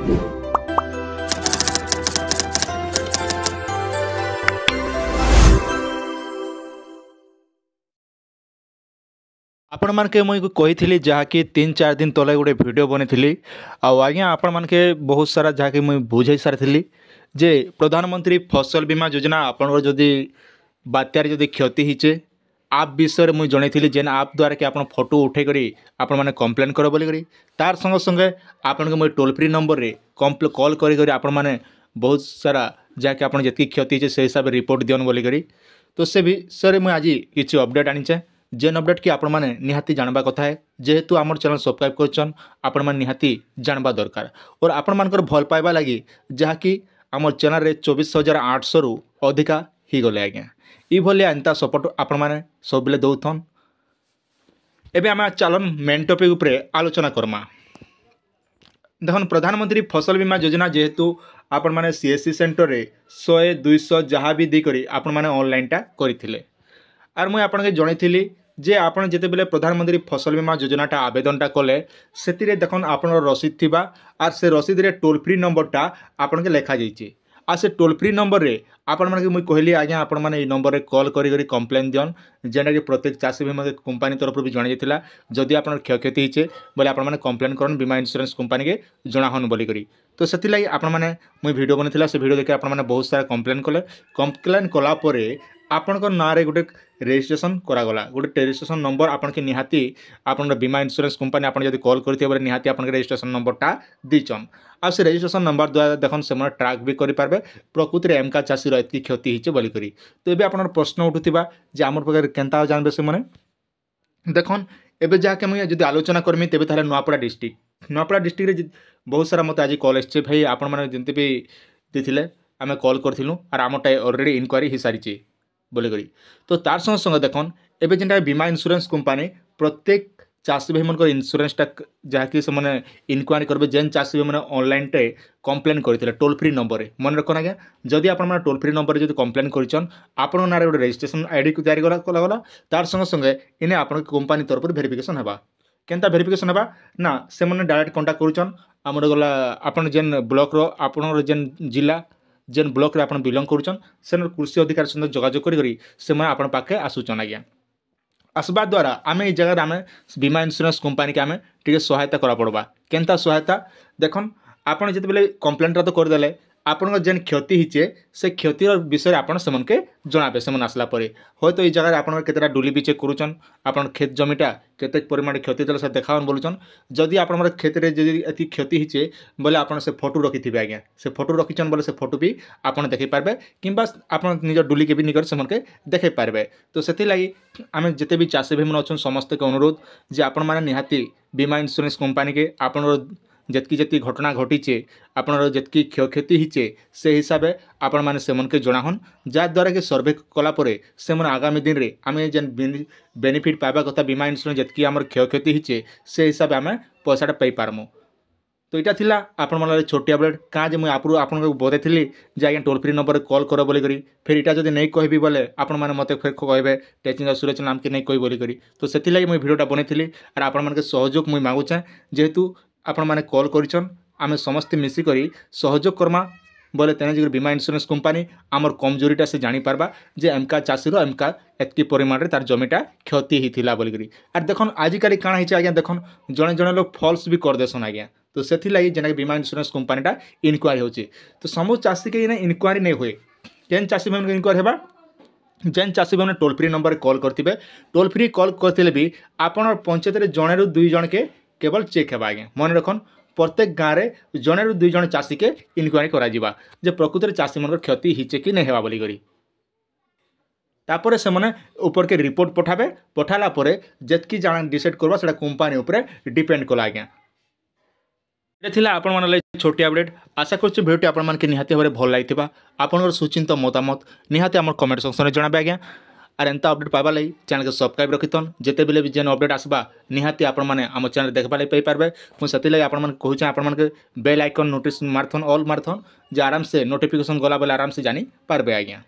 आपण मानके मुझे कही जहाँकि 3-4 दिन तले गोटे वीडियो बनी आज्ञा आपण मानके बहुत सारा जहाँकि मुझे बुझे सारी जे प्रधानमंत्री फसल बीमा योजना आपंकर जदि बात्यार जदि क्षति होचे आप विषय मुझे जनई जेन आप द्वारा कि आप फोटो उठे करी आपण मैंने कंप्लेन कर बोली तार संगे संगे आपन मुझे टोल फ्री नंबर रे कॉल करी आपण मैंने बहुत सारा जहाँकि आप जी क्षति से हिसाब से रिपोर्ट दियन बोलिक तो से विषय मुझे आज किसी अपडेट आनीचे जेन अपडेट कि आपण मैंने निहाती जानवा कथा है जेहेतु आम चैनल सब्सक्राइब करछन आपण मैंने निहाती जानवा दरकार और आपण मानकर भल पाइबा लगी जहाँकि आम चैनल रे 24,800 रु अधिका ही गले आज्ञा ये एंता सपोर्ट आपण मैंने सब बेले दौथन। एबे आम चलन मेन टॉपिक उपरे आलोचना करमा। देखन प्रधानमंत्री फसल बीमा योजना जेहेतु आपण मैंने सीएससी सेंटर रे 100-200 जहाँ भी दी करी आपण मैंने ऑनलाइन टा करिथिले आर मुझे आपके जनई जे आपन जेते बेले प्रधानमंत्री फसल बीमा योजनाटा आवेदनटा कले से देखन आपन रसीद थिबा आर से रसीद रे टोल फ्री नंबरटा आपन के लेखा जाइए आ से टोल फ्री नंबर रे आपण माने मुझे कहली आज्ञा आपण माने नंबर रे कॉल करी कंप्लेन दियन जेना कि प्रत्येक चाषी बीमा कंपनी तरफ भी जणाई थिला जदि आपन क्षयक्षति होचे बोले आपण माने कंप्लेन करन बीमा इंश्योरेंस कंपनी के जणाहन बोली करी तो से लगी आपण माने मुझे वीडियो बनी से वीडियो देखे आपण माने बहुत सारा कंप्लेन कला परे आपन ना रे गोटे रेजिस्ट्रेशन करागला गोटे रेजिस्ट्रेशन नंबर आपन के निहाती आपन बीमा इंश्योरेंस कंपनी आपन जदि कॉल करथिबे बोले निहाती आपन के रेजिस्ट्रेशन नंबरटा दीचन आ से रेजिस्ट्रेशन नंबर द्वारा देखन से ट्रैक भी करि पारबे प्रकृति रे एमका चाषी एति क्षति हिचे बोली करी तो एबे आपन प्रश्न उठुथिबा जे हमर प्रकार केनता जानबे से माने देखन एबे जाके मुझे जदि आलोचना करमी तेबे ताले नुआपड़ा डिस्ट्रिक्ट रे बहुत सारा मत आज कॉल एसचे भाई आपन माने जंते भी देथिले आमे कॉल करथिलु आर आमटा ऑलरेडी इंक्वायरी ही सारिचे बोली करी तो तार संगे संगे देखन एबे जेनटा बीमा इंश्योरेंस कंपनी प्रत्येक चाषी भाई मन इंश्योरेंसटा जहाँकि से मैंने इनक्वारी करेंगे जेन चाषी भाई मैंने ऑनलाइन टे कंप्लेन करते टोल फ्री नंबर मन रखन आज्ञा जदि आप टोल फ्री नंबर जो कंप्लेन कर आपण ना गोटे रेजिस्ट्रेशन आईडी को तैयारी गला तार संगे संगे इन्हें आपण कंपनी तरफ वेरिफिकेशन होगा केनता वेरिफिकेशन होगा ना से मैंने डायरेक्ट कंटाक्ट करुचन आमर गला आपन जेन ब्लॉक रो आपन जेन जिला जेन ब्लॉक रे आपन बिलोंग करुचन से कृषि अधिकारी सहित जोगाजोग करी से आपन पाखे आसुचन आज्ञा आसवा द्वारा आम ये जगह आम बीमा इंश्योरेंस कंपनी के आम टे सहायता करा पड़वा केनता सहायता देखन आपन जिते बेले कंप्लेंटा तो करदेले आपण जेन क्षति होचे से क्षतिर विषय आपन सेमन के जनाबे सेमन आसला परे हो तो ये जगह आपन केतेटा डुली भी चेक करुचन आपन खेत जमीटा केते परिमाण क्षति देले से देखावन बोलुचन जदि आपन खेत रे जदि एति क्षति होचे बोले आपन से फोटो रखिथिबे आज्ञा से फोटो रखिचन बोले से फोटो भी आपन देखै पारबे किंबा आपन निज डुली के भी निकर सेमन के देखै पारबे तो सेति लागि आमे जते भी चाषी भाई मन अछन समस्त के अनुरोध जे आपन माने निहाती बीमा इंश्योरेंस कंपनी के आपन जितकी जितकी घटना घटीचे आपनर जितकी क्षयक्षति होचे से हिसाब से आपण मैंने सेमन के जनाहन जद्वारा कि सर्वे कला परे सेमन आगामी दिन में आम जेन बेनिफिट पाइबा कथा बीमा इंश्योरेंस जितकी आमर क्षयक्षति होचे से हिसाब से आम पैसाटा पाई पारमु तो यहाँ थिला आपण मन छोटिया अपडेट क्या जे मुझे आपको बताई जे आज्ञा टोल फ्री नंबर कॉल कर बोली करी फिर इटा जब नहीं कहबी बोले आपण मैंने मत फिर कहे टेचिंग सुरेश नाम के नहीं कही बोली करी तो से मुझे भिडियोटा बनई और आपण मन सहयोग मुझे मांगुचे जेहेतु आपण मैंने कॉल करिछन आमे समस्त मिसिकरी सहयोग करमा बोले तेने जो बीमा इंश्योरेंस कंपनी आमर कमजोरीटा से जानी पारबा जे एमका चाषीर एमका एतकी परिमाण तार जमीटा क्षति होता बोलिकी आर देखन आजिकल काଣା होइछ आज्ञा देखन जड़े जड़े लोग फॉल्स भी कर देसन आज्ञा तो से जेना बीमा इंश्योरेंस कंपनीटा इनक्वारी होची तो समूह चाषी के इनक्वारी नहीं हुए जेन चाषी मैंने इनक्वारी हेबा जेन चाषी मैंने टोल फ्री नंबर कॉल करते टोल फ्री कॉल करते भी आपन पंचायत रे जणे रु 2 जण के केवल चेक हेबा आज्ञा मन रखन प्रत्येक गाँव में जणे रु 2 जण चाषी के इनक्वारी करा जिबा जे प्रकृत रे चाषी मन क्षति हिचे कि नहीं हेबा बोली करी तापर से माने ऊपर के रिपोर्ट पठाबे पठाला परे जेतकी जान डिसाइड करबा सेटा कंपनी ऊपर डिपेंड कला आज्ञा ये थिला आपण मन ले छोटी अपडेट आशा करछु भिडियो आपण मन के निहाती भाबरे भल लागिथिबा आपनर सुचिंत मतामत निहाती हमर कमेंट सेक्शन रे जणाबे आज्ञा और एंता अपडेट पाइबा लगी चैनल के सब्सक्राइब रखिथन जिते बेले भी जेन अपडेट आसबा निहाती आपण माने आम चैनल देखबा लगी पाई पारबे मुझे से लगी आपण माने कहूँ आपण माने बेल आइकन नोटिस मारथन ऑल मारथन जे आराम से नोटिफिकेशन गला बेले आराम से जानी पारबे आज्ञा।